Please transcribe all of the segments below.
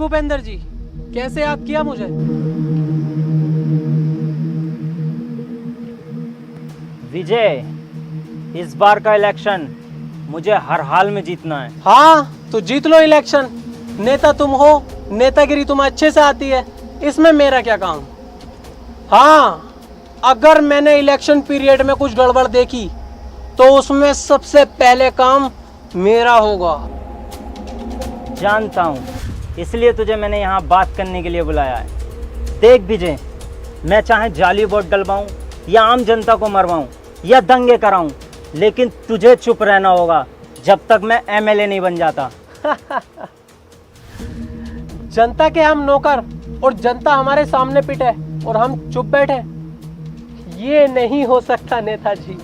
भूपेंद्र जी, कैसे याद किया मुझे? विजय, इस बार का इलेक्शन मुझे हर हाल में जीतना है। हाँ तो जीत लो इलेक्शन। नेता तुम हो, नेतागिरी तुम्हें अच्छे से आती है, इसमें मेरा क्या काम। हाँ, अगर मैंने इलेक्शन पीरियड में कुछ गड़बड़ देखी तो उसमें सबसे पहले काम मेरा होगा। जानता हूँ, इसलिए तुझे मैंने यहाँ बात करने के लिए बुलाया है। देख विजय, मैं चाहे जाली वोट डलवाऊँ या आम जनता को मरवाऊँ या दंगे कराऊँ, लेकिन तुझे चुप रहना होगा जब तक मैं एमएलए नहीं बन जाता। जनता के हम नौकर और जनता हमारे सामने पिटे और हम चुप बैठे, ये नहीं हो सकता नेताजी।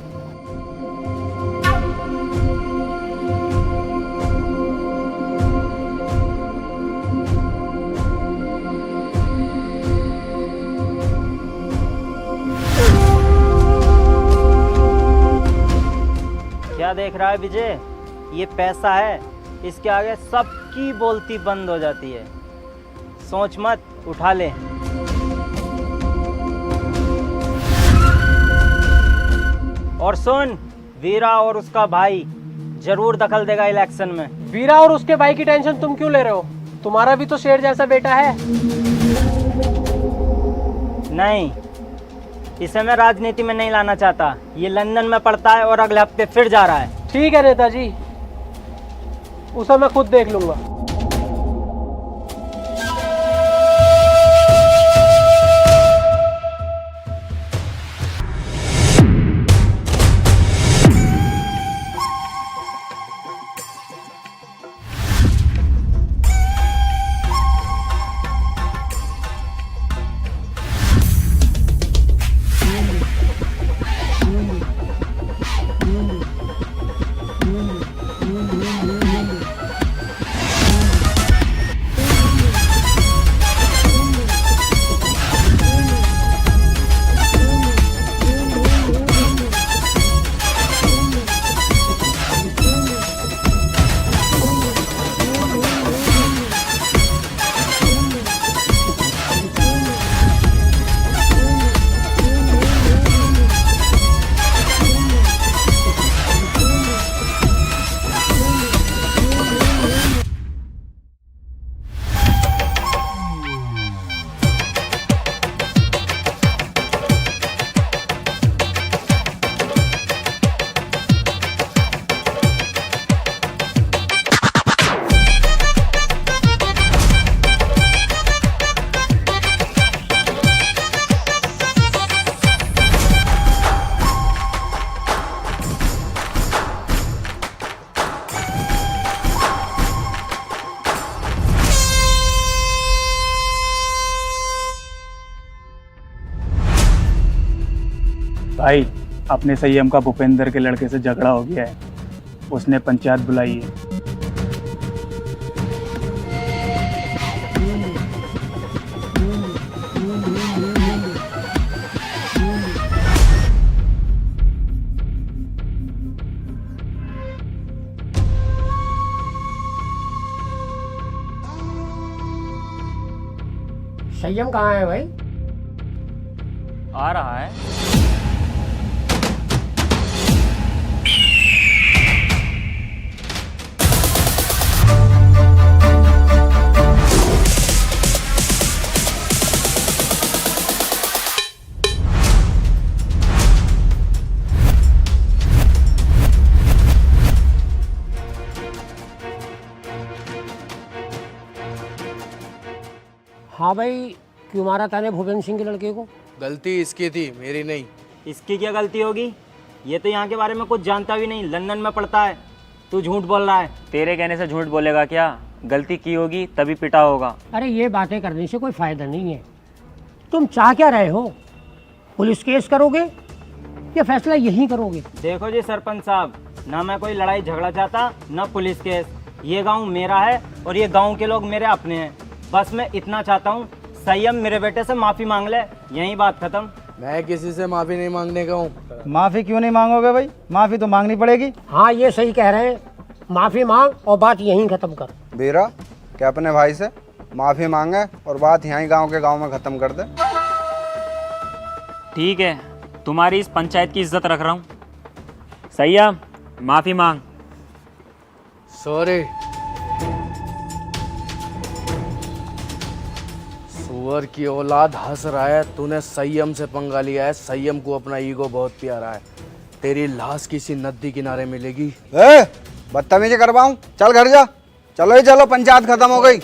क्या देख रहा है विजय? ये पैसा है, इसके आगे सबकी बोलती बंद हो जाती है। सोच मत, उठा ले। और सुन, वीरा और उसका भाई जरूर दखल देगा इलेक्शन में। वीरा और उसके भाई की टेंशन तुम क्यों ले रहे हो? तुम्हारा भी तो शेर जैसा बेटा है। नहीं, इसे मैं राजनीति में नहीं लाना चाहता। ये लंदन में पढ़ता है और अगले हफ्ते फिर जा रहा है। ठीक है नेताजी, उसे मैं खुद देख लूंगा। भाई, अपने संयम का भूपेंद्र के लड़के से झगड़ा हो गया है। उसने पंचायत बुलाई है। संयम कहाँ है भाई? आ रहा है। हाँ भाई, क्यों मारा ताने भूपेंद्र सिंह के लड़के को? गलती इसकी थी, मेरी नहीं। इसकी क्या गलती होगी? ये तो यहाँ के बारे में कुछ जानता भी नहीं, लंदन में पढ़ता है। तू झूठ बोल रहा है। तेरे कहने से झूठ बोलेगा क्या? गलती की होगी तभी पिटा होगा। अरे ये बातें करने से कोई फायदा नहीं है। तुम चाह क्या रहे हो? पुलिस केस करोगे या फैसला यहीं करोगे? देखो जी सरपंच साहब, ना मैं कोई लड़ाई झगड़ा चाहता, ना पुलिस केस। ये गांव मेरा है और ये गांव के लोग मेरे अपने हैं। बस मैं इतना चाहता हूँ, संयम मेरे बेटे से माफ़ी मांग ले, यही बात खत्म। मैं किसी से माफ़ी नहीं मांगने का हूँ। माफ़ी क्यों नहीं मांगोगे भाई? माफ़ी तो मांगनी पड़ेगी। हाँ ये सही कह रहे हैं, माफ़ी मांग और बात यहीं ख़त्म कर। वीरा, क्या अपने भाई से माफ़ी मांगे और बात यहाँ ही गांव में ख़त्म कर दे। ठीक है, तुम्हारी इस पंचायत की इज्जत रख रहा हूँ। संयम, माफ़ी मांग। सॉरी। सुअर की औलाद हंस रहा है, तूने संयम से पंगा लिया है। संयम को अपना ईगो बहुत प्यारा है। तेरी लाश किसी नदी किनारे मिलेगी। बदतमीजी करवाऊं? चल घर जा। चलो ही चलो, पंचायत खत्म हो गई।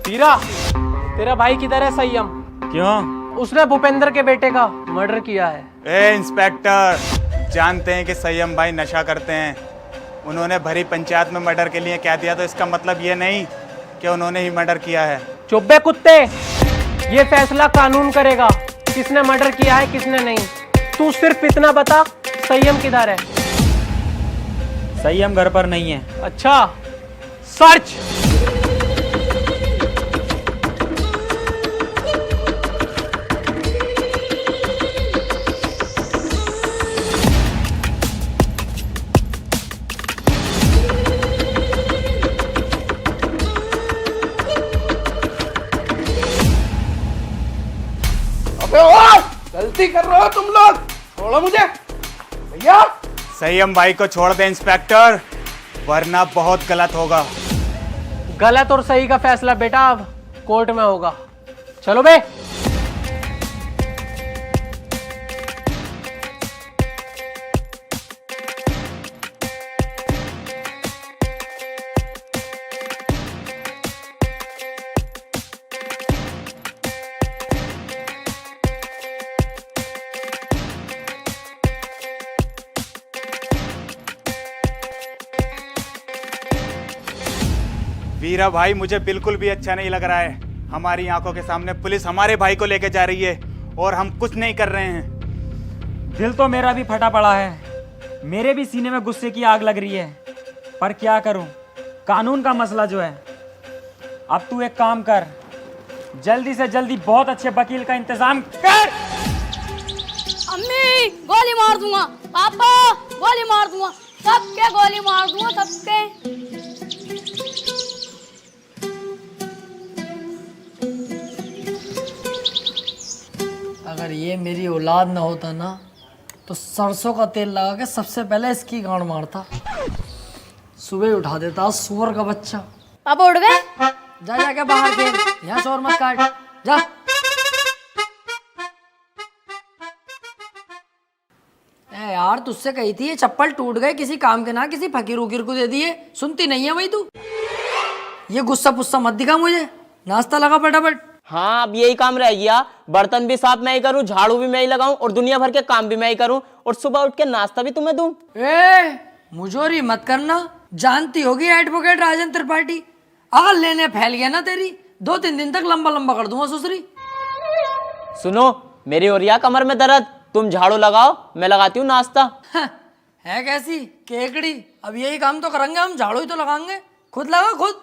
वीरा, तेरा भाई किधर है संयम? क्यों? उसने भूपेंद्र के बेटे का मर्डर किया है। ए इंस्पेक्टर, जानते हैं कि संयम भाई नशा करते हैं। उन्होंने भरी पंचायत में मर्डर के लिए कह दिया तो इसका मतलब ये नहीं कि उन्होंने ही मर्डर किया है। चुप बे कुत्ते, ये फैसला कानून करेगा किसने मर्डर किया है किसने नहीं। तू सिर्फ इतना बता, संयम किधर है? संयम घर पर नहीं है। अच्छा, सर्च। गलती कर रहे हो तुम लोग, छोड़ो मुझे भैया। संयम भाई को छोड़ दे इंस्पेक्टर, वरना बहुत गलत होगा। गलत और सही का फैसला बेटा अब कोर्ट में होगा। चलो बे। वीरा भाई, मुझे बिल्कुल भी अच्छा नहीं लग रहा है। हमारी आंखों के सामने पुलिस हमारे भाई को लेके जा रही है और हम कुछ नहीं कर रहे हैं। दिल तो मेरा भी फटा पड़ा है, मेरे भी सीने में गुस्से की आग लग रही है, पर क्या करूं, कानून का मसला जो है। अब तू एक काम कर, जल्दी से जल्दी बहुत अच्छे वकील का इंतजाम कर। अम्मी, गोली मार दूंगा। पापा, गोली मार दूंगा। सबके गोली मार दूंगा, सबके। अगर ये मेरी औलाद ना होता ना तो सरसों का तेल लगा के सबसे पहले इसकी गांड मारता। सुबह उठा देता सुअर का बच्चा। पापा उठ गए? जा जाके बाहर खेल, यहाँ शोर मत काट, जा। ए यार, तुझसे कही थी ये चप्पल टूट गए, किसी काम के ना किसी फकीर उकीर को दे दिए, सुनती नहीं है भाई तू। ये गुस्सा पुस्सा मत दिखा मुझे, नाश्ता लगा फटाफट। हाँ, अब यही काम रह गया। बर्तन भी साफ मैं ही करूं, झाड़ू भी मैं ही लगाऊं और दुनिया भर के काम भी मैं ही करूं, और सुबह उठ के नाश्ता भी तुम्हें दूं। ए, मुझोरी मत करना, जानती होगी एडवोकेट राजन त्रिपाठी। अगर लेने फैल गया ना तेरी, 2-3 दिन तक लंबा लंबा कर दूंगा ससुरी। सुनो, मेरी हो रही है कमर में दर्द, तुम झाड़ू लगाओ, मैं लगाती हूँ नाश्ता। है कैसी केकड़ी, अब यही काम तो करेंगे हम, झाड़ू ही तो लगाएंगे। खुद लगा खुद।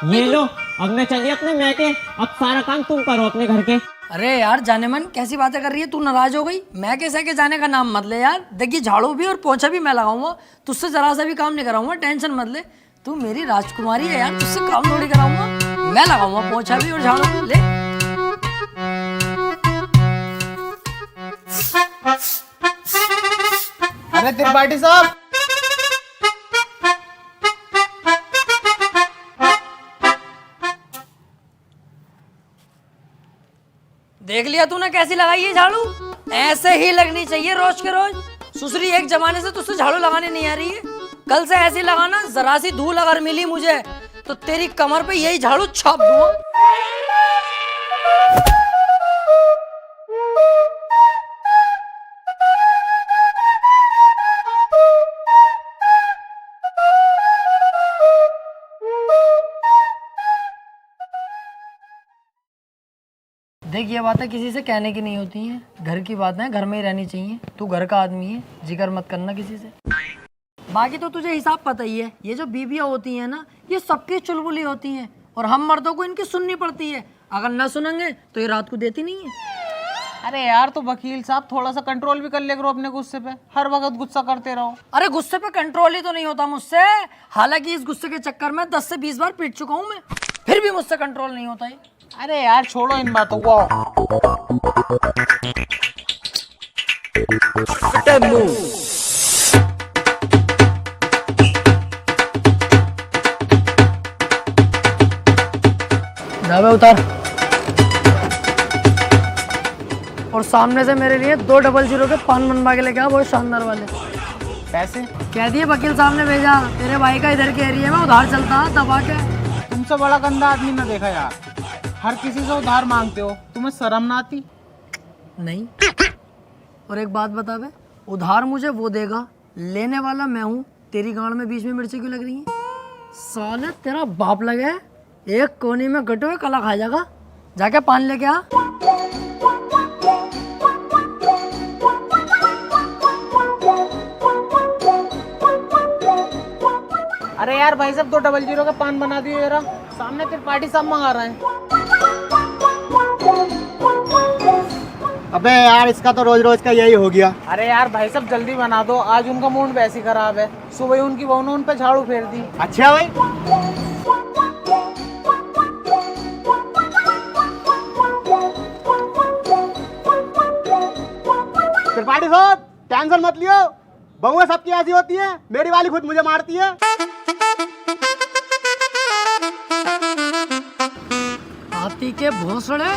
ये लो, अब मैं चलिए अपने मैके, अब सारा काम तुम करो अपने घर के। अरे यार जाने मन, कैसी बातें कर रही है तू, नाराज हो गई? मैं कैसे के जाने का नाम मत ले यार। देखिए झाड़ू भी और पोछा भी मैं लगाऊंगा, तुझसे जरा सा भी काम नहीं कराऊंगा, टेंशन मत ले। तू मेरी राजकुमारी है यार, तुझसे काम थोड़ी कराऊंगा। मैं लगाऊंगा पोछा भी और झाड़ू ले। अरे त्रिपाठी साहब, देख लिया तूने कैसी लगाई है झाड़ू? ऐसे ही लगनी चाहिए रोज के रोज। सुसरी एक जमाने से तुझसे झाड़ू लगाने नहीं आ रही है, कल से ऐसी लगाना। जरा सी धूल अगर मिली मुझे तो तेरी कमर पे यही झाड़ू छाप दूंगा। देख ये बातें किसी से कहने की नहीं होती हैं, घर की बातें घर में ही रहनी चाहिए। तू घर का आदमी है, जिक्र मत करना किसी से। बाकी तो तुझे हिसाब पता ही है, ये जो बीबियाँ होती हैं ना, ये सबकी चुलबुली होती हैं और हम मर्दों को इनकी सुननी पड़ती है। अगर ना सुनेंगे तो ये रात को देती नहीं है। अरे यार तो वकील साहब थोड़ा सा कंट्रोल भी कर ले करो अपने गुस्से पे, हर वक्त गुस्सा करते रहो। अरे गुस्से पे कंट्रोल ही तो नहीं होता मुझसे। हालांकि इस गुस्से के चक्कर में 10 से 20 बार पीट चुका हूँ मैं, फिर भी मुझसे कंट्रोल नहीं होता है। अरे यार छोड़ो इन बातों को। ढाबे उतार और सामने से मेरे लिए 200 के पान बनवा के लेके आ, बहुत शानदार वाले। पैसे कह दिए वकील साहब ने भेजा, तेरे भाई का इधर के एरिया में उधार चलता है दबा के। तुमसे बड़ा गंदा आदमी ना देखा यार, हर किसी से उधार मांगते हो, तुम्हें शर्म ना आती? नहीं। और एक बात बता बे, उधार मुझे वो देगा, लेने वाला मैं हूँ। तेरी गांड में बीच में मिर्ची क्यों लग रही है? साले तेरा बाप लगे एक कोने में गटो हुए कला खा जाएगा। जाके पान लेके आ। अरे यार भाई साहब 200 का पान बना दियो जरा, सामने त्रिपाठी साहब मंगा रहे हैं। अबे यार इसका तो रोज रोज का यही हो गया। अरे यार भाई साहब जल्दी बना दो, आज उनका मूड वैसे खराब है। सुबह उनकी बहू ने उन पे झाड़ू फेर दी। अच्छा भाई, त्रिपाठी साहब टेंशन मत लियो, बहुएं सबकी ऐसी होती है, मेरी वाली खुद मुझे मारती है। हाथी के भोसड़े,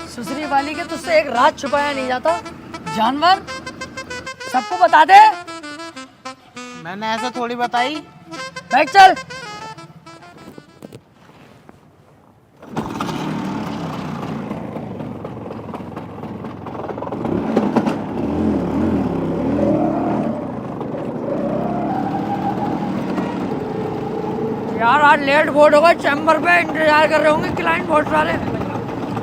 सुसरी वाली के तुझसे एक राज छुपाया नहीं जाता। जानवर सबको बता दे। मैंने ऐसा थोड़ी बताई। बैठ चल। यार आज लेट बोर्ड होगा, चैम्बर पे इंतजार कर रहे होंगे क्लाइंट बोर्ड वाले।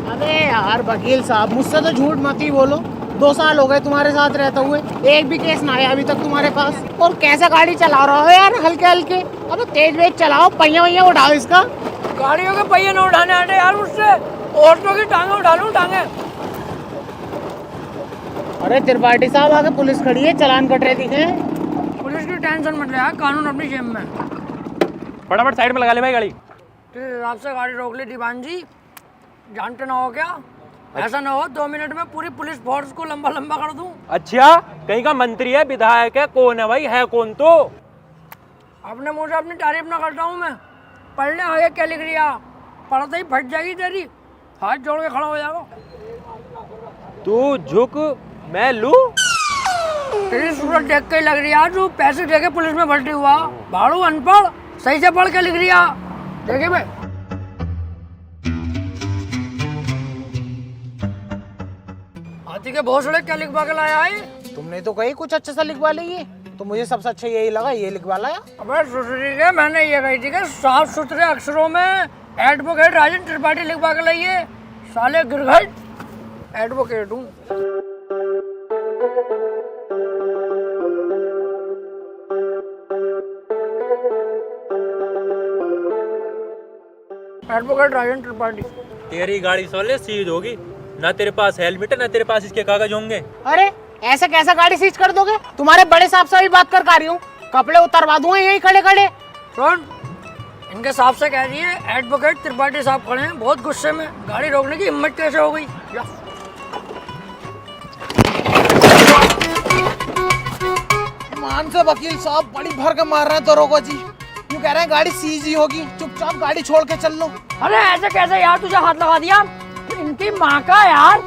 अरे यार वकील साहब मुझसे तो झूठ मत ही बोलो, 2 साल हो गए तुम्हारे साथ रहते हुए, एक भी केस ना आया अभी तक तुम्हारे पास। और कैसा गाड़ी चला रहे हो यार, हल्के हल्के। अब तेज वेज चलाओ, पहिया वैया उठाओ इसका। गाड़ियों के पहिए न उठाने आटे यार मुझसे, औरतों की टांगे उठा लूं टांगे। अरे त्रिपाठी साहब आगे पुलिस खड़ी है, चालान कट रहे दिखे। पुलिस की टेंशन मत ले यार, कानून अपनी जेब में। फटाफट साइड में लगा ले भाई गाड़ी। तेरे हिसाब से गाड़ी रोक ली दीवान जी, जानते ना हो क्या? ऐसा ना हो 2 मिनट में पूरी पुलिस फोर्स को लंबा लंबा कर दूं। अच्छा कहीं का मंत्री है, विधायक है, कौन है भाई? है कौन? तो अपने मुंह से अपनी तारीफ ना करता हूँ मैं। पढ़ ले आगे क्या लिख रिया, पढ़ते ही फट जाएगी तेरी, हाथ जोड़ के खड़ा हो जाएगा। तू झुक मैं लू। तेरी सूरत देख के ही लग रही है तू पैसे दे के पुलिस में भर्ती हुआ। भाड़ू अनपढ़, सही से पढ़ के लिख रिया। देखिए भाई हाथी के बहुत सारे क्या लिखवा के लाया है? तुमने तो कही कुछ अच्छा सा लिखवा ली, तो मुझे सबसे अच्छा यही लगा, ये लिखवा लाया। अबे सुसरी के मैंने ये कही थी कि साफ सुथरे अक्षरों में एडवोकेट राजन त्रिपाठी लिखवा के लाइए। साले गिरघट एडवोकेट हूँ। एडवोकेट राजन त्रिपाठी। तेरी गाड़ी सोले सीज होगी, ना तेरे पास हेलमेट है ना तेरे पास इसके कागज होंगे। अरे ऐसा कैसा गाड़ी सीज कर दोगे? तुम्हारे बड़े साहब से भी बात कर रही हूँ, कपड़े उतरवा दूंगा यही खड़े खड़े। सुन इनके साहब से कह रही है एडवोकेट त्रिपाठी साहब खड़े हैं, बहुत गुस्से में, गाड़ी रोकने की हिम्मत कैसे हो गई? मान से वकील साहब बड़ी भर के मार रहे हैं दरोगा जी, यूँ कह रहे हैं गाड़ी सीज ही होगी, चुपचाप गाड़ी छोड़ के चल लो। अरे ऐसे कैसे यार, तुझे हाथ लगा दिया? इनकी माँ का यार।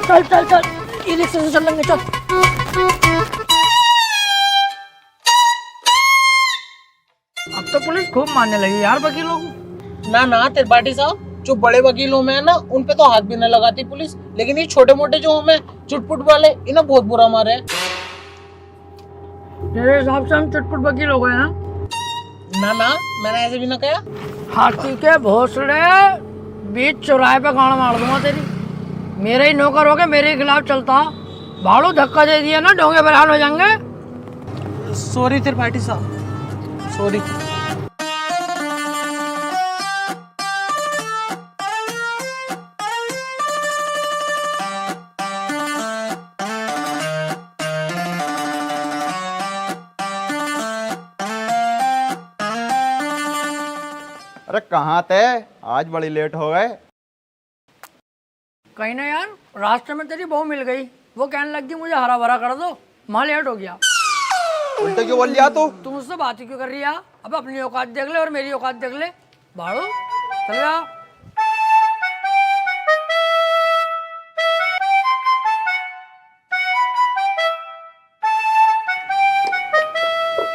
चल चल चल, ई रिक्शे से चल लेंगे, चल। अब तो पुलिस खूब मारने लगी यार वकीलों को। ना त्रिपाठी साहब, जो बड़े वकीलों में है ना, उन पे तो हाथ भी न लगाती पुलिस, लेकिन ये छोटे मोटे जो हमें चुटपुट वाले, इन्हें बहुत बुरा मारे है। तेरे हिसाब से हम चुटपुट वकील हो गए हैं? ना मैंने ऐसे भी ना कहा। हाथी के भोसड़े, बीच चौराहे पे गाड़ मार दूंगा तेरी। मेरे ही नौकर हो गए, मेरे ही खिलाफ चलता। भाड़ू धक्का दे दिया ना, डोंगे बरहाल हो जाएंगे। सॉरी त्रिपाठी साहब, सॉरी। अरे कहाँ थे? आज बड़ी लेट हो गए। कहीं ना यार, रास्ते में तेरी बहू मिल गई, वो कहने लगी मुझे हरा भरा कर दो, माँ लेट हो गया। उल्टे क्यों बोल लिया तू? तुम मुझसे बात ही क्यों कर रही है? अब अपनी औकात देख ले और मेरी औकात देख ले। भाड़ू चल जा।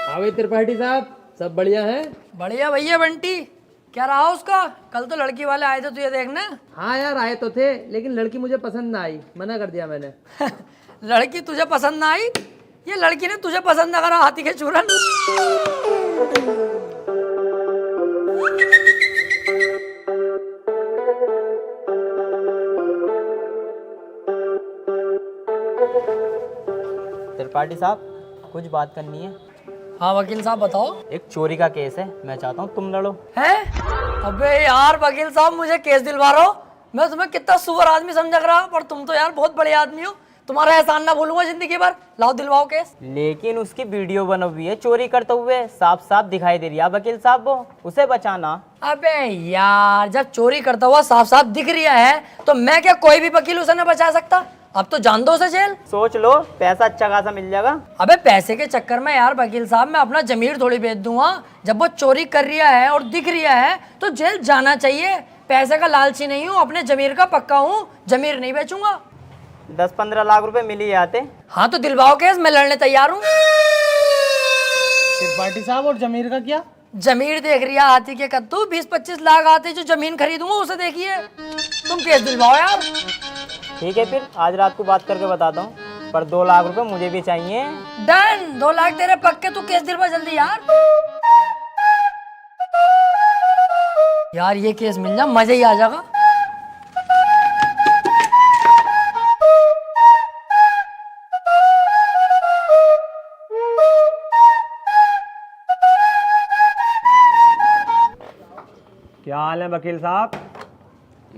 हाँ त्रिपाठी साहब, सब बढ़िया है? बढ़िया भैया बंटी, क्या रहा उसका? कल तो लड़की वाले आए थे तुझे देखने। हाँ यार, आए तो थे, लेकिन लड़की मुझे पसंद ना आई, मना कर दिया मैंने। लड़की तुझे पसंद ना आई? ये लड़की ने तुझे पसंद ना करा, हाथी के चूरन। त्रिपाठी साहब, कुछ बात करनी है। हाँ वकील साहब बताओ। एक चोरी का केस है, मैं चाहता हूँ तुम लड़ो। है? अबे यार वकील साहब, मुझे केस दिलवा रहे हो? मैं तुम्हें कितना सुअर आदमी समझ रहा, पर तुम तो यार बहुत बड़े आदमी हो। तुम्हारा एहसान ना भूलूंगा जिंदगी भर। लाओ दिलवाओ केस। लेकिन उसकी वीडियो बनी हुई है चोरी करते हुए, साफ साफ दिखाई दे रही है वकील साहब, वो उसे बचाना। अबे यार, जब चोरी करता हुआ साफ साफ दिख रहा है तो मैं क्या कोई भी वकील उसे ना बचा सकता? अब तो जान दो उसे जेल। सोच लो, पैसा अच्छा खासा मिल जाएगा। अबे पैसे के चक्कर में यार वकील साहब मैं अपना जमीर थोड़ी बेच दूंगा। जब वो चोरी कर रहा है और दिख रहा है तो जेल जाना चाहिए। पैसे का लालची नहीं हूँ, अपने जमीर का पक्का हूँ, जमीर नहीं बेचूंगा। 10-15 लाख रुपए मिल ही जाते। हाँ तो दिलवाओ केस, मैं लड़ने तैयार हूँ। त्रिपाठी साहब, और जमीर का क्या? जमीर देख रही है हाथी के कद्दू, 20-25 लाख आते जो जमीन खरीदूंगा उसे देखिए। तुम केस दिलवाओ यार। ठीक है, फिर आज रात को बात करके बताता हूँ, पर 2 लाख रुपए मुझे भी चाहिए। डन, 2 लाख तेरे पक्के, तू केस दिलवा जल्दी यार। यार ये केस मिल जा, मजा ही आ जाएगा। क्या हाल है वकील साहब?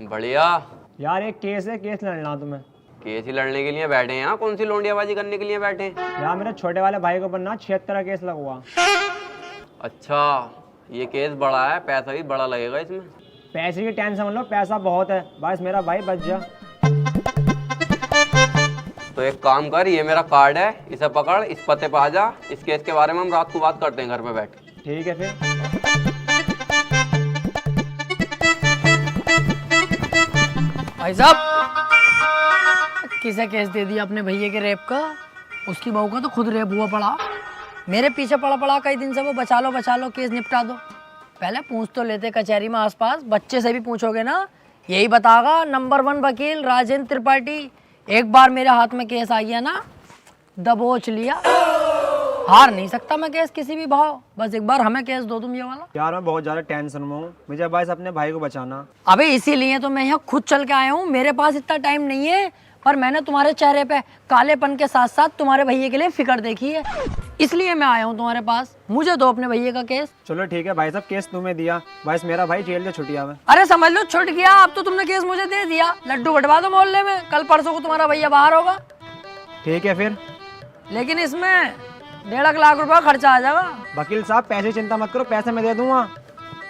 बढ़िया। यार एक केस है, केस लड़ना तुम्हें। केस ही लड़ने के लिए बैठे हैं यहाँ? कौन सी लोंडियाबाजी करने के लिए बैठे हैं? यार मेरे छोटे वाले भाई को बनना 76 का केस लगवा। अच्छा, ये केस बड़ा है, पैसा भी बड़ा लगेगा इसमें। पैसे की टेंशन मत लो, पैसा बहुत है, बस मेरा भाई बच जा। तो एक काम कर, ये मेरा कार्ड है, इसे पकड़, इस पते पे आ जा। इस केस के बारे में हम रात को बात करते हैं घर पे बैठ के। ठीक है फिर। भाई साहब, किसे केस दे दिया अपने भैया के रेप का? उसकी बहू का तो खुद रेप हुआ पड़ा। मेरे पीछे पड़ा पड़ा कई दिन से वो, बचा लो केस निपटा दो। पहले पूछ तो लेते कचहरी में आसपास, बच्चे से भी पूछोगे ना, यही बतागा नंबर 1 वकील राजेंद्र त्रिपाठी। एक बार मेरे हाथ में केस आ गया ना, दबोच लिया। हार नहीं सकता मैं केस किसी भी भाव। बस एक बार हमें केस दो तुम ये वाला। यार मैं बहुत ज्यादा टेंशन में हूँ, मुझे बस अपने भाई को बचाना। अबे इसीलिए तो मैं यहाँ खुद चल के आया हूँ। मेरे पास इतना टाइम नहीं है, पर मैंने तुम्हारे चेहरे पे कालेपन के साथ साथ तुम्हारे भैया के लिए फिक्र देखी है, इसलिए मैं आया हूँ तुम्हारे पास। मुझे दो अपने भैया का केस। चलो ठीक है भाई साहब, केस तुम्हें दिया, बस मेरा भाई जेल से छुट्टी आवे। अरे समझ लो छुट गया, अब तो तुमने केस मुझे दे दिया। लड्डू बंटवा दो मोहल्ले में, कल परसों को तुम्हारा भैया बाहर होगा। ठीक है फिर, लेकिन इसमें 1.5 लाख रुपया खर्चा आ जाएगा। वकील साहब पैसे चिंता मत करो, पैसे मैं दे दूंगा।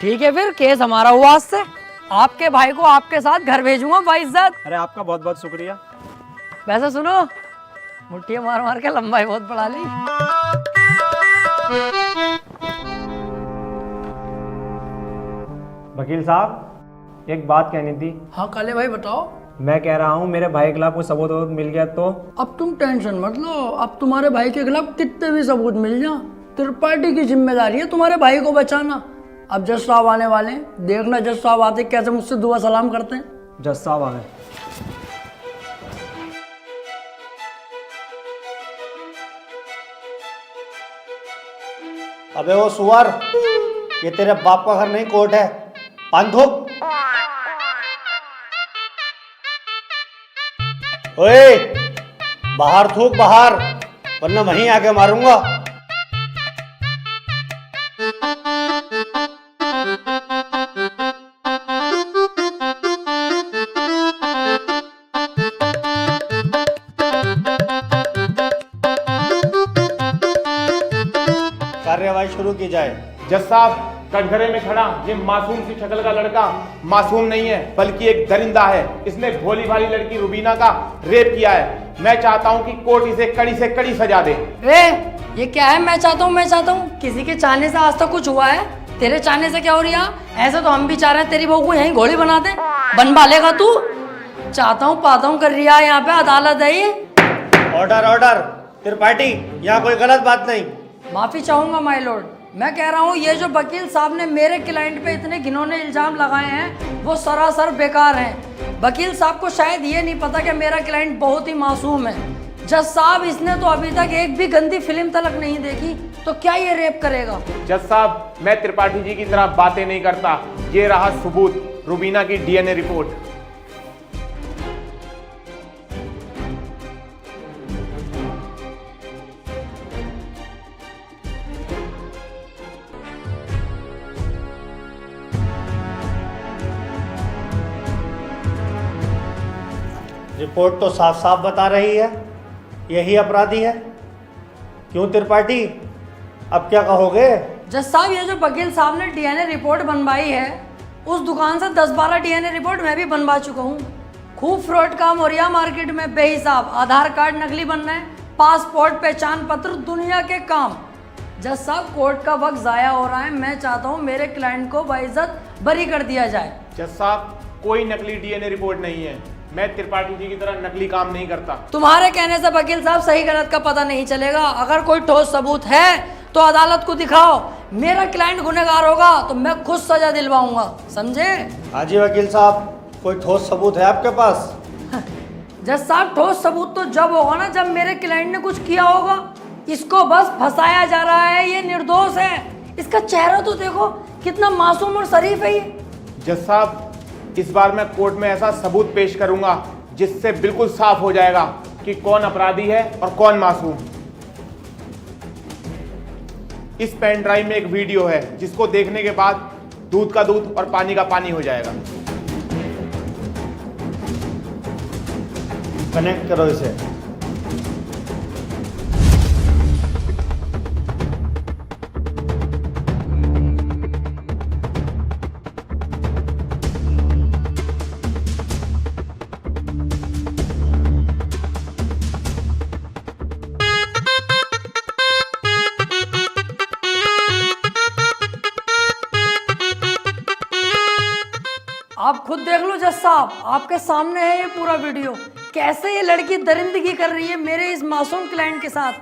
ठीक है फिर, केस हमारा हुआ आज से। आपके भाई को आपके साथ घर भेजूंगा बाइज्जत। अरे आपका बहुत बहुत शुक्रिया। वैसे सुनो, मुट्ठियां मार मार के लंबाई बहुत बढ़ा ली। वकील साहब एक बात कहनी थी। हाँ काले भाई बताओ। मैं कह रहा हूँ मेरे भाई के खिलाफ कोई सबूत वबूत मिल गया तो? अब तुम टेंशन मत लो, अब तुम्हारे भाई के खिलाफ कितने भी सबूत मिल जाए, त्रिपाठी की जिम्मेदारी है तुम्हारे भाई को बचाना। अब जज साहब आने वाले हैं, देखना जज साहब आते कैसे मुझसे दुआ सलाम करते हैं। जज साहब आ गए। अबे वो सुअर, ये तेरे बाप का घर नहीं कोर्ट है। पान थूक। ओए बाहर थूक बाहर, वरना वहीं आके मारूंगा। कार्यवाही शुरू की जाए। जज साहब, कटघरे में खड़ा ये मासूम सी शक्ल का लड़का मासूम नहीं है बल्कि एक दरिंदा है। इसने भोली भाली लड़की रुबीना का रेप किया है। मैं चाहता हूं कि कोर्ट इसे कड़ी से कड़ी सजा दे। ये क्या है मैं चाहता हूँ? किसी के चाहने से आज तक कुछ हुआ है? तेरे चाहने से क्या हो रही है? ऐसे तो हम भी चाह रहे हैं तेरी बहू को यहीं घोड़ी बना दे। बनवा लेगा तू? चाहता हूँ पाता हूँ कर रिया है, यहाँ पे अदालत है ये। Order order. त्रिपाठी, यहाँ कोई गलत बात नहीं। माफी चाहूंगा माय लॉर्ड। मैं कह रहा हूँ ये जो वकील साहब ने मेरे क्लाइंट पे इतने घिनौने इल्जाम लगाए हैं वो सरासर बेकार हैं। वकील साहब को शायद ये नहीं पता कि मेरा क्लाइंट बहुत ही मासूम है। जज साहब, इसने तो अभी तक एक भी गंदी फिल्म तलक नहीं देखी, तो क्या ये रेप करेगा? जज साहब, मैं त्रिपाठी जी की तरह बातें नहीं करता। ये रहा सबूत, रुबीना की डीएनए रिपोर्ट। रिपोर्ट तो साफ साफ बता रही है यही अपराधी है। क्यों त्रिपाठी, अब क्या कहोगे? जज साहब, ये जो वकील साहब ने डीएनए रिपोर्ट बनवाई है उस दुकान से 10-12 डीएनए रिपोर्ट मैं भी बनवा चुका हूँ। खूब फ्रॉड काम हो रहा है मार्केट में बेहिसाब। आधार कार्ड नकली बन रहे हैं, पासपोर्ट, पहचान पत्र, दुनिया के काम। जज साहब, कोर्ट का वक्त जाया हो रहा है। मैं चाहता हूँ मेरे क्लाइंट को बाइज्जत बरी कर दिया जाए। जज साहब, कोई नकली डीएनए रिपोर्ट नहीं है। मैं त्रिपाठी जी की तरह नकली काम नहीं करता। तुम्हारे कहने से वकील साहब सही गलत का पता नहीं चलेगा। अगर कोई ठोस सबूत है तो अदालत को दिखाओ। मेरा क्लाइंट गुनहगार होगा तो मैं खुद सजा दिलवाऊंगा, समझे? हाँ जी वकील साहब, कोई ठोस सबूत है आपके पास? जज साहब, ठोस सबूत तो जब होगा ना जब मेरे क्लाइंट ने कुछ किया होगा। इसको बस फंसाया जा रहा है, ये निर्दोष है। इसका चेहरा तो देखो कितना मासूम और शरीफ है ये। जज साहब, इस बार मैं कोर्ट में ऐसा सबूत पेश करूंगा जिससे बिल्कुल साफ हो जाएगा कि कौन अपराधी है और कौन मासूम। इस पेन ड्राइव में एक वीडियो है जिसको देखने के बाद दूध का दूध और पानी का पानी हो जाएगा। कनेक्ट करो इसे। आप खुद देख लो जज साहब, आपके सामने है ये पूरा वीडियो। कैसे ये लड़की दरिंदगी कर रही है मेरे इस मासूम क्लाइंट के साथ।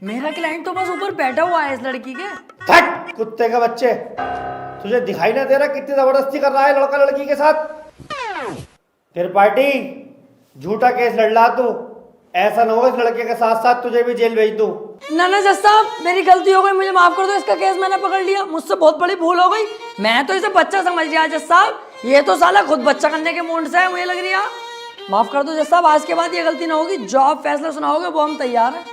मेरा क्लाइंट तो बस ऊपर बैठा हुआ है इस लड़की के। हट कुत्ते के बच्चे, तुझे दिखाई ना दे रहा कितनी जबरदस्ती कर रहा है लड़का लड़की के साथ? त्रिपाठी, झूठा केस लड़ ला तू। ऐसा ना हो इस लड़के के साथ साथ तुझे भी जेल भेज दूं। ना ना जज साहब, मेरी गलती हो गई, मुझे माफ कर दो। इसका केस मैंने पकड़ लिया, मुझसे बहुत बड़ी भूल हो गई। मैं तो इसे बच्चा समझ लिया जज साहब, ये तो साला खुद बच्चा करने के मूड से है, मुझे लग रही है। माफ कर दो जज साहब, आज के बाद ये गलती ना होगी। जो आप फैसला सुनाओगे वो हम तैयार हैं।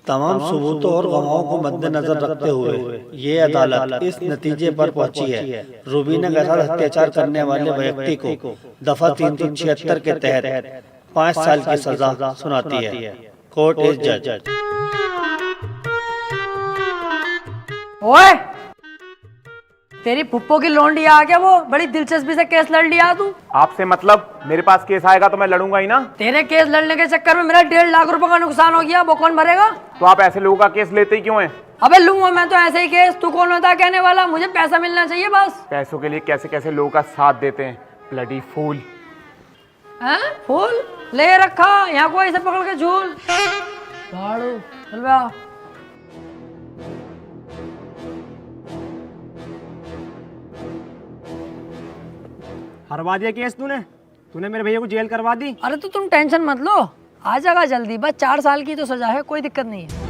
तमाम सबूतों और गवाहों को मद्देनजर रखते हुए ये अदालत इस नतीजे पर पहुंची है, रुबीना के साथ अत्याचार करने वाले व्यक्ति को दफा 376 के तहत 5 साल की सजा सुनाती है। कोर्ट इज जज। ओए, तेरी पुप्पो की लोंडी आ गया, वो बड़ी दिलचस्पी से केस लड़ लिया तू। आपसे मतलब? मेरे पास केस आएगा तो मैं लड़ूंगा ही ना। तेरे केस लड़ने के चक्कर में मेरा 1.5 लाख रुपए का नुकसान हो गया, वो कौन भरेगा? तो आप ऐसे लोगों का केस लेते ही क्यों हैं? अबे लूंगा मैं तो ऐसे ही केस, तू कौन होता है कहने वाला? मुझे पैसा मिलना चाहिए बस। पैसों के लिए कैसे कैसे लोगों का साथ देते हैं, ब्लडी फूल। हैं? फूल ले रखा यहाँ को ऐसे पकड़ के झूल झाड़ू चल बे आ। हरवा दिया केस तूने मेरे भैया को जेल करवा दी। अरे तो तुम टेंशन मत लो, आ जाएगा जल्दी, बस 4 साल की तो सजा है, कोई दिक्कत नहीं है।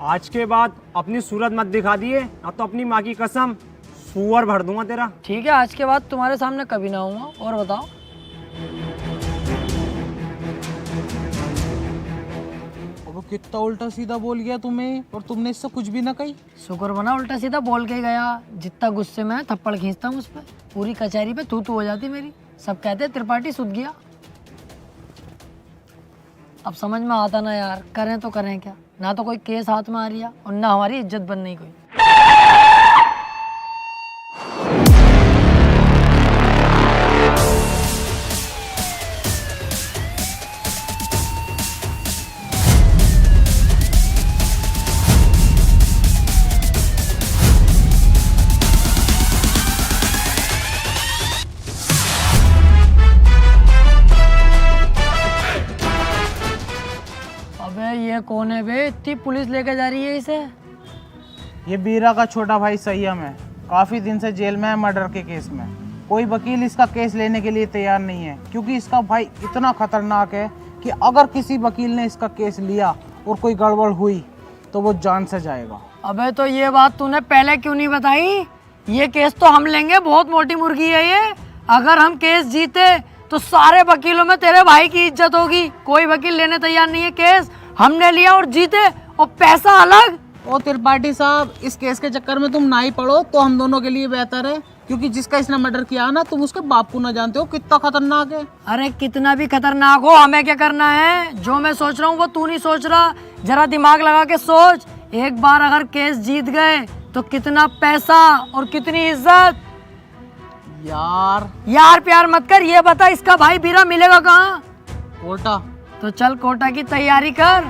आज के बाद अपनी सूरत मत दिखा दिए, अब तो अपनी माँ की कसम सुअर भर दूंगा तेरा। ठीक है, आज के बाद तुम्हारे सामने कभी ना आऊंगा। और बताओ? वो कितना उल्टा सीधा बोल गया तुम्हें, और तुमने इससे कुछ भी ना कही। शुक्र बना उल्टा सीधा बोल के गया, जितना गुस्से में थप्पड़ खींचता हूँ उस पर, पूरी कचहरी पे तू हो जाती मेरी। सब कहते त्रिपाठी सुध गया। अब समझ में आता ना यार, करें तो करें क्या, ना तो कोई केस हाथ में आ रही है और ना हमारी इज्जत बन रही कोई। ये कौन है बे, इतनी पुलिस लेके जा रही है इसे? ये बीरा का छोटा भाई संयम है, काफी दिन से जेल में है मर्डर के केस में। कोई वकील इसका केस लेने के लिए तैयार नहीं है, क्योंकि इसका भाई इतना खतरनाक है कि अगर किसी वकील ने इसका केस लिया और कोई गड़बड़ हुई तो वो जान से जाएगा। अबे तो ये बात तूने पहले क्यों नहीं बताई? ये केस तो हम लेंगे, बहुत मोटी मुर्गी है ये। अगर हम केस जीते तो सारे वकीलों में तेरे भाई की इज्जत होगी। कोई वकील लेने तैयार नहीं है केस, हमने लिया और जीते, और पैसा अलग। ओ त्रिपाठी साहब, इस केस के चक्कर में तुम ना ही पड़ो तो हम दोनों के लिए बेहतर है, क्योंकि जिसका इसने मर्डर किया ना, तुम उसके बाप को ना जानते हो कितना खतरनाक है। अरे कितना भी खतरनाक हो, हमें क्या करना है? जो मैं सोच रहा हूँ वो तू नहीं सोच रहा, जरा दिमाग लगा के सोच। एक बार अगर केस जीत गए तो कितना पैसा और कितनी इज्जत। यार प्यार मत कर, ये बता इसका भाई बीरा मिलेगा कहाँ? कोटा। तो चल कोटा की तैयारी कर।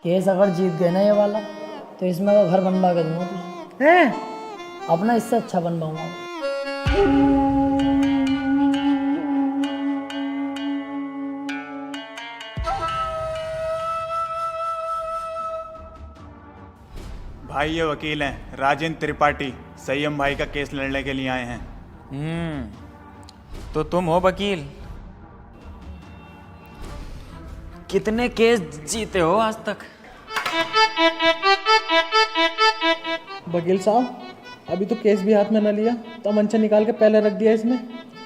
केस अगर जीत गए ना ये वाला, तो इसमें का घर बनवा के दूंगा तुझे। अपना इससे अच्छा बनवाऊंगा। भाई ये वकील हैं राजेंद्र त्रिपाठी, संयम भाई का केस लड़ने के लिए आए हैं। तो तुम हो वकील? कितने केस जीते हो आज तक? वकील साहब, अभी तो केस भी हाथ में न लिया, तो मंचा निकाल के पहले रख दिया इसमें।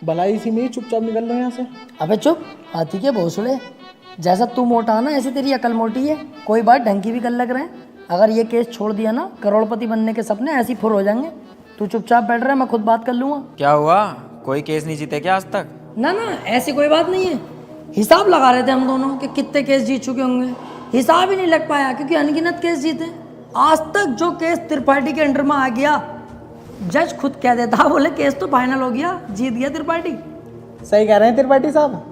भलाई इसी में ही चुपचाप निकल लो यहाँ से। अबे चुप, हाथी के भोसड़े। जैसा तू मोटा ना, ऐसे तेरी अकल मोटी है। कोई बात ढंग की भी कर लग रहे हैं। अगर ये केस छोड़ दिया ना, करोड़पति बनने के सपने ऐसे ही फुर हो जाएंगे। तू चुपचाप बैठ रहा है, मैं खुद बात कर लूंगा। क्या हुआ, कोई केस नहीं जीते क्या आज तक? ना ना, ऐसी कोई बात नहीं है। हिसाब लगा रहे थे हम दोनों कि कितने केस जीत चुके होंगे। हिसाब ही नहीं लग पाया, क्योंकि अनगिनत केस जीते। आज तक जो केस त्रिपाठी के अंडर में आ गया, जज खुद कह देता, बोले केस तो फाइनल हो गया, जीत गया त्रिपाठी। सही कह रहे हैं त्रिपाठी साहब।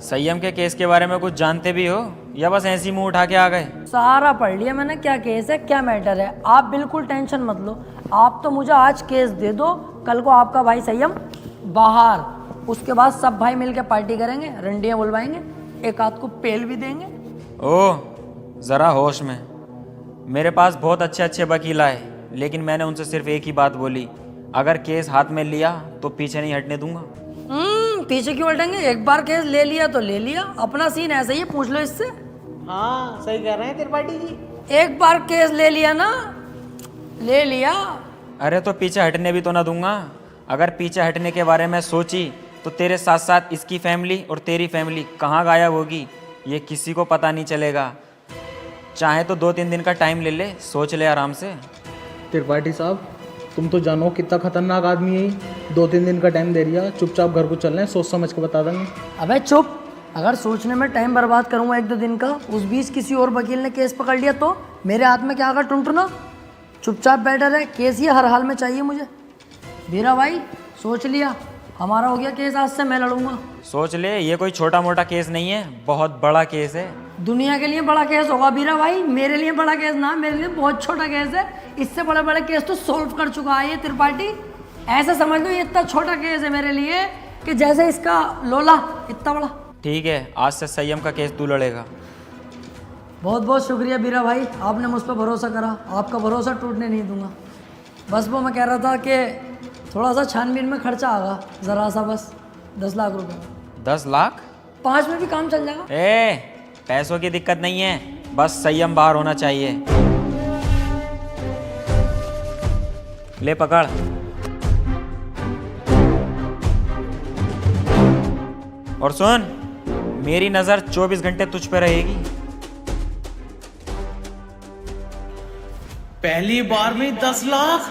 संयम के केस के बारे में कुछ जानते भी हो या बस ऐसी मुंह उठा के आ गए? सारा पढ़ लिया मैंने, क्या केस है क्या मैटर है। आप बिल्कुल टेंशन मत लो। आप तो मुझे आज केस दे दो, कल को आपका भाई संयम बाहर, उसके बाद सब भाई मिलकर पार्टी करेंगे, रंडियाँ बुलवाएंगे, एक आध को पेल भी देंगे। ओह, जरा होश में। मेरे पास बहुत अच्छे अच्छे वकील आए, लेकिन मैंने उनसे सिर्फ एक ही बात बोली, अगर केस हाथ में लिया तो पीछे नहीं हटने दूंगा। पीछे क्यों हटेंगे? एक बार केस ले लिया तो ले लिया, अपना सीन ऐसा ही है, पूछ लो इससे। हाँ सही कह रहे हैं त्रिपाठी जी। एक बार केस ले लिया ना, ले लिया। अरे तो पीछे हटने भी तो ना दूंगा। अगर पीछे हटने के बारे में सोची तो तेरे साथ साथ इसकी फैमिली और तेरी फैमिली कहाँ गायब होगी, ये किसी को पता नहीं चलेगा। चाहे तो 2-3 दिन का टाइम ले ले, सोच ले आराम से। त्रिपाठी साहब, तुम तो जानो कितना खतरनाक आदमी है। 2-3 दिन का टाइम दे दिया, चुपचाप घर को चल रहे हैं, सोच समझ के बता देंगे। अबे चुप, अगर सोचने में टाइम बर्बाद करूंगा 1-2 दिन का, उस बीच किसी और वकील ने केस पकड़ लिया तो मेरे हाथ में क्या आकर टुनटुना। चुपचाप बैठा रहे, केस ही हर हाल में चाहिए मुझे। वीरा भाई सोच लिया, हमारा हो गया केस, आज से मैं लड़ूंगा। सोच ले, ये कोई छोटा मोटा केस नहीं है, बहुत बड़ा केस है। दुनिया के लिए बड़ा केस होगा वीरा भाई, मेरे लिए बड़ा केस ना, मेरे लिए बहुत छोटा केस है। इससे बड़े बड़े केस तो सॉल्व कर चुका है ये त्रिपाठी। ऐसे समझ लो ये इतना छोटा केस है मेरे लिए कि जैसे इसका लोला इतना बड़ा। ठीक है, आज से संयम का केस तू लड़ेगा। बहुत बहुत शुक्रिया वीरा भाई, आपने मुझ पर भरोसा करा, आपका भरोसा टूटने नहीं दूंगा। बस वो मैं कह रहा था कि थोड़ा सा छानबीन में खर्चा आगा, ज़रा सा, बस 10 लाख रुपए। 10 लाख? 5 में भी काम चल जाएगा। पैसों की दिक्कत नहीं है, बस संयम बाहर होना चाहिए। ले पकड़। और सुन, मेरी नजर 24 घंटे तुझ पे रहेगी। पहली बार में 10 लाख?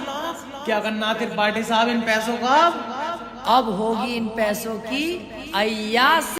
क्या करना त्रिपाठी साहब इन पैसों का? अब होगी इन पैसों की अय्यास।